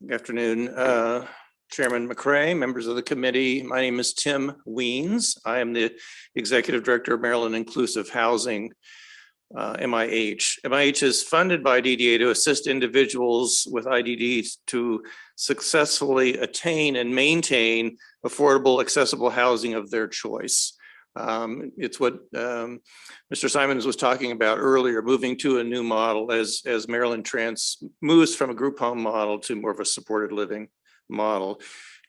Good afternoon, Chairman McCray, members of the committee. My name is Tim Weens. I am the Executive Director of Maryland Inclusive Housing, MIH. MIH is funded by DDA to assist individuals with IDDs to successfully attain and maintain affordable, accessible housing of their choice. It's what Mr. Simons was talking about earlier, moving to a new model as Maryland moves from a group home model to more of a supported living model.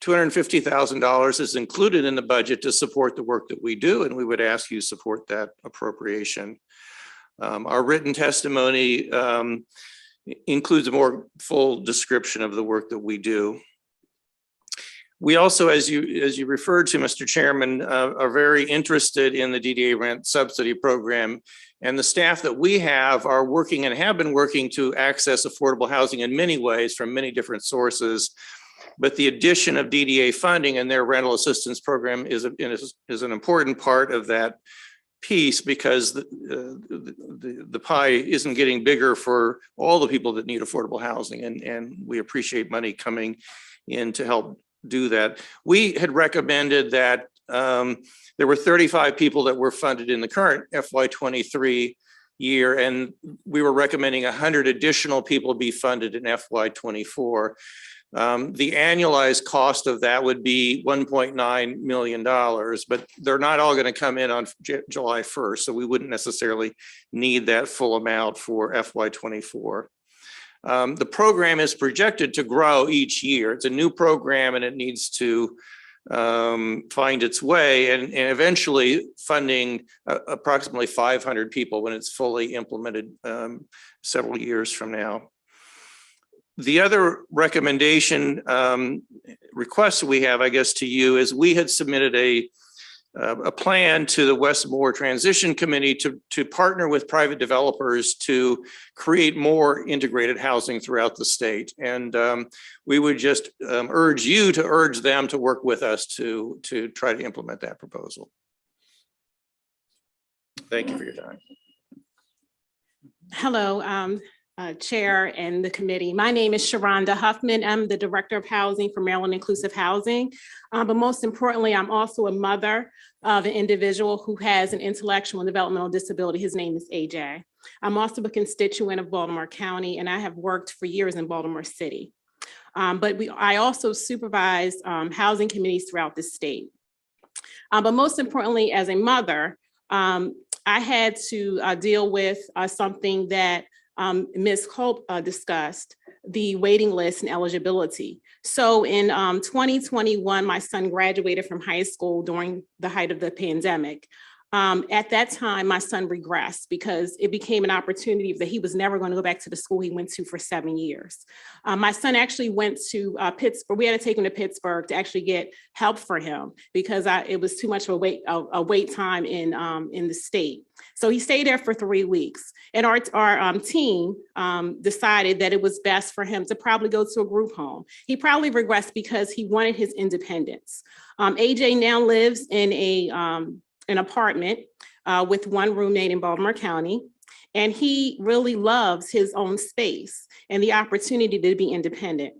$250,000 is included in the budget to support the work that we do, and we would ask you support that appropriation. Our written testimony includes a more full description of the work that we do. We also, as you referred to, Mr. Chairman, are very interested in the DDA rent subsidy program, and the staff that we have are working and have been working to access affordable housing in many ways from many different sources. But the addition of DDA funding and their rental assistance program is an important part of that piece, because the pie isn't getting bigger for all the people that need affordable housing, and we appreciate money coming in to help do that. We had recommended that there were 35 people that were funded in the current FY23 year, and we were recommending 100 additional people be funded in FY24. The annualized cost of that would be $1.9 million, but they're not all going to come in on July 1st, so we wouldn't necessarily need that full amount for FY24. The program is projected to grow each year. It's a new program and it needs to find its way and eventually funding approximately 500 people when it's fully implemented several years from now. The other recommendation request we have, I guess, to you is we had submitted a plan to the Westmore Transition Committee to partner with private developers to create more integrated housing throughout the state. And we would just urge you to urge them to work with us to try to implement that proposal. Thank you for your time. Hello, Chair and the committee. My name is Sharonda Huffman. I'm the Director of Housing for Maryland Inclusive Housing. But most importantly, I'm also a mother of an individual who has an intellectual and developmental disability. His name is AJ. I'm also a constituent of Baltimore County, and I have worked for years in Baltimore City. I also supervise housing committees throughout the state. But most importantly, as a mother, I had to deal with something that Ms. Culp discussed, the waiting list and eligibility. So in 2021, my son graduated from high school during the height of the pandemic. At that time, my son regressed because it became an opportunity that he was never going to go back to the school he went to for 7 years. My son actually went to Pittsburgh. We had to take him to Pittsburgh to actually get help for him because it was too much of a wait time in the state. So he stayed there for 3 weeks, and our team decided that it was best for him to probably go to a group home. He probably regressed because he wanted his independence. AJ now lives in an apartment with one roommate in Baltimore County, and he really loves his own space and the opportunity to be independent.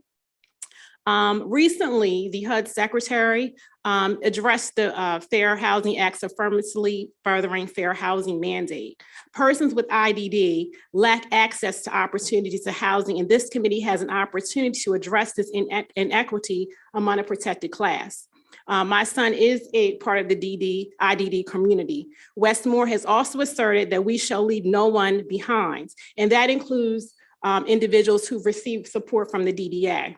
Recently, the HUD secretary addressed the Fair Housing Act's affirmatively furthering fair housing mandate. Persons with IDD lack access to opportunities to housing, and this committee has an opportunity to address this inequity among a protected class. My son is a part of the IDD community. Westmore has also asserted that we shall leave no one behind, and that includes individuals who've received support from the DDA.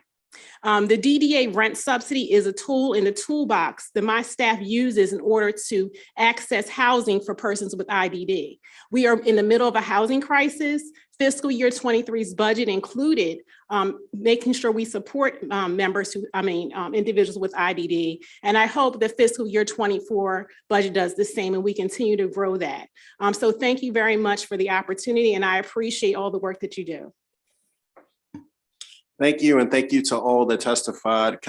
The DDA rent subsidy is a tool in the toolbox that my staff uses in order to access housing for persons with IDD. We are in the middle of a housing crisis. Fiscal year 23's budget included making sure we support individuals with IDD. And I hope the fiscal year 24 budget does the same and we continue to grow that. So thank you very much for the opportunity, and I appreciate all the work that you do. Thank you, and thank you to all that testified.